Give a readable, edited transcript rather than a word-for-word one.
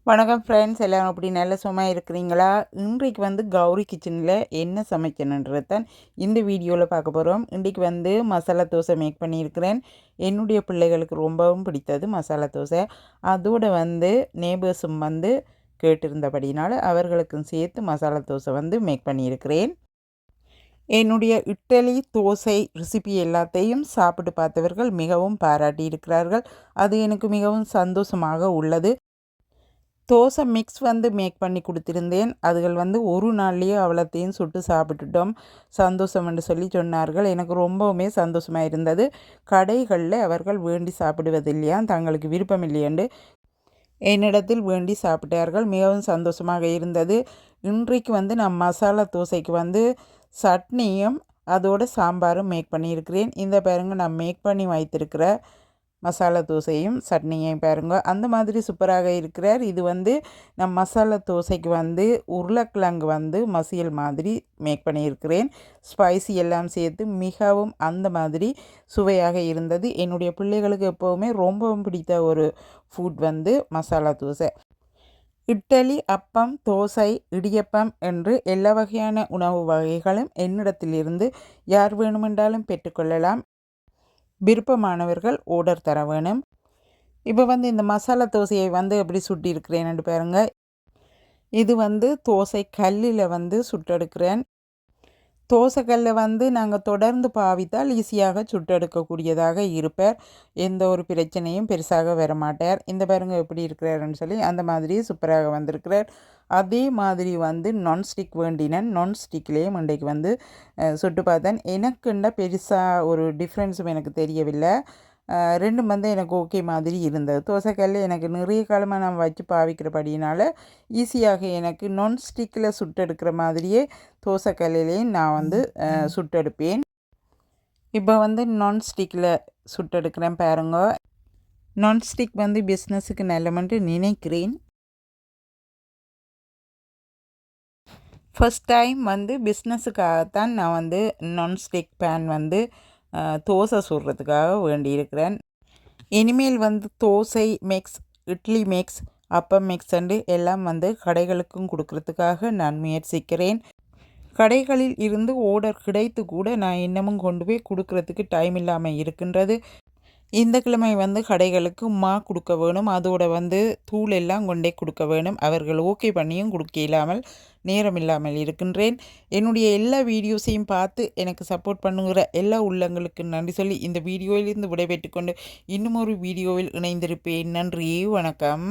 வணக்கம் ஃப்ரெண்ட்ஸ், எல்லோரும் அப்படி நல்ல சும்மா இருக்கிறீங்களா? இன்றைக்கு கௌரி கிச்சனில் என்ன சமைக்கணுன்றது தான் இந்த வீடியோவில் பார்க்க போகிறோம். இன்றைக்கு மசாலா தோசை மேக் பண்ணியிருக்கிறேன். என்னுடைய பிள்ளைகளுக்கு ரொம்பவும் பிடித்தது மசாலா தோசை. அதோடு நேபர்ஸும் கேட்டிருந்தபடினால் அவர்களுக்கும் சேர்த்து மசாலா தோசை மேக் பண்ணியிருக்கிறேன். என்னுடைய இட்டலி தோசை ரெசிபி எல்லாத்தையும் சாப்பிட்டு பார்த்தவர்கள் மிகவும் பாராட்டியிருக்கிறார்கள். அது எனக்கு மிகவும் சந்தோஷமாக உள்ளது. தோசை மிக்ஸ் மேக் பண்ணி கொடுத்துருந்தேன். அதுகள் ஒரு நாள்லேயே அவ்வளோத்தையும் சுட்டு சாப்பிட்டுட்டோம், சந்தோஷம் என்று சொல்லி சொன்னார்கள். எனக்கு ரொம்பவுமே சந்தோஷமாக இருந்தது. கடைகளில் அவர்கள் வேண்டி சாப்பிடுவதில்லையா, தங்களுக்கு விருப்பம் இல்லையென்று என்னிடத்தில் வேண்டி சாப்பிட்டார்கள். மிகவும் சந்தோஷமாக இருந்தது. இன்றைக்கு நான் மசாலா தோசைக்கு சட்னியும் அதோட சாம்பாரும் மேக் பண்ணியிருக்கிறேன். இந்த பாருங்க, நான் மேக் பண்ணி வைத்திருக்கிற மசாலா தோசையும் சட்னியையும் பாருங்க, அந்த மாதிரி சூப்பராக இருக்கிறார். இது நான் மசாலா தோசைக்கு உருளைக்கிழங்கு மசியல் மாதிரி மேக் பண்ணியிருக்கிறேன். ஸ்பைசி எல்லாம் சேர்த்து மிகவும் அந்த மாதிரி சுவையாக இருந்தது. என்னுடைய பிள்ளைகளுக்கு எப்போவுமே ரொம்பவும் பிடித்த ஒரு ஃபுட் மசாலா தோசை. இட்லி, அப்பம், தோசை, இடியப்பம் என்று எல்லா வகையான உணவு வகைகளும் என்னிடத்திலிருந்து யார் வேணுமென்றாலும் பெற்றுக்கொள்ளலாம். விருப்பமானவர்கள் ஆர்டர் தர வேணும். இப்போ இந்த மசாலா தோசையை எப்படி சுட்டியிருக்கிறேன்னு பாருங்கள். இது தோசை கல்லில் சுட்டெடுக்கிறேன். தோசைக்கல்லை நாங்கள் தொடர்ந்து பாவித்தால் ஈஸியாக சுட்டெடுக்கக்கூடியதாக இருப்பார். எந்த ஒரு பிரச்சனையும் பெருசாக வரமாட்டார். இந்த பாருங்க எப்படி இருக்கிறாருன்னு சொல்லி அந்த மாதிரி சூப்பராக வந்திருக்கிறார். அதே மாதிரி நான்ஸ்டிக் வேண்டினேன். நான்ஸ்டிக்லேயும் இன்றைக்கு சுட்டு பார்த்தேன். எனக்குண்டா பெருசாக ஒரு டிஃப்ரென்ஸும் எனக்கு தெரியவில்லை. ரெண்டும் எனக்கு ஓகே மாதிரி இருந்தது. தோசைக்கல் எனக்கு நிறைய காலமாக நான் வச்சு பாவிக்கிறபடினால ஈஸியாக எனக்கு நான்ஸ்டிக்கில் சுட்டெடுக்கிற மாதிரியே தோசைக்கல்லையும் நான் சுட்டெடுப்பேன். இப்போ நான்ஸ்டிக்கில் சுட்டெடுக்கிறேன் பாருங்க. நான்ஸ்டிக் பிஸ்னஸுக்கு நல்லமென்று நினைக்கிறேன். ஃபஸ்ட் டைம் பிஸ்னஸுக்காகத்தான் நான் நான்ஸ்டிக் பேன் தோசை சுடுறதுக்காக வேண்டியிருக்கிறேன். இனிமேல் தோசை மிக்ஸ், இட்லி மிக்ஸ், அப்பம் மிக்ஸ் எல்லாம் கடைகளுக்கும் கொடுக்கறதுக்காக நான் முயற்சிக்கிறேன். கடைகளில் இருந்து ஆர்டர் கிடைத்து கூட நான் இன்னமும் கொண்டு போய் கொடுக்கறதுக்கு டைம் இல்லாமல் இருக்கின்றது. இந்த கிழமை கடைகளுக்கு கொடுக்க வேணும். அதோட தூள் எல்லாம் கொண்டே கொடுக்க வேணும். அவர்கள் ஓகே பண்ணியும் கொடுக்க இல்லாமல் நேரம் இல்லாமல் இருக்கின்றேன். என்னுடைய எல்லா வீடியோஸையும் பார்த்து எனக்கு சப்போர்ட் பண்ணுகிற எல்லா உள்ளங்களுக்கு நன்றி சொல்லி இந்த வீடியோவிலிருந்து விடைபெற்று கொண்டு இன்னும் ஒரு வீடியோவில் இணைந்திருப்பேன். நன்றி, வணக்கம்.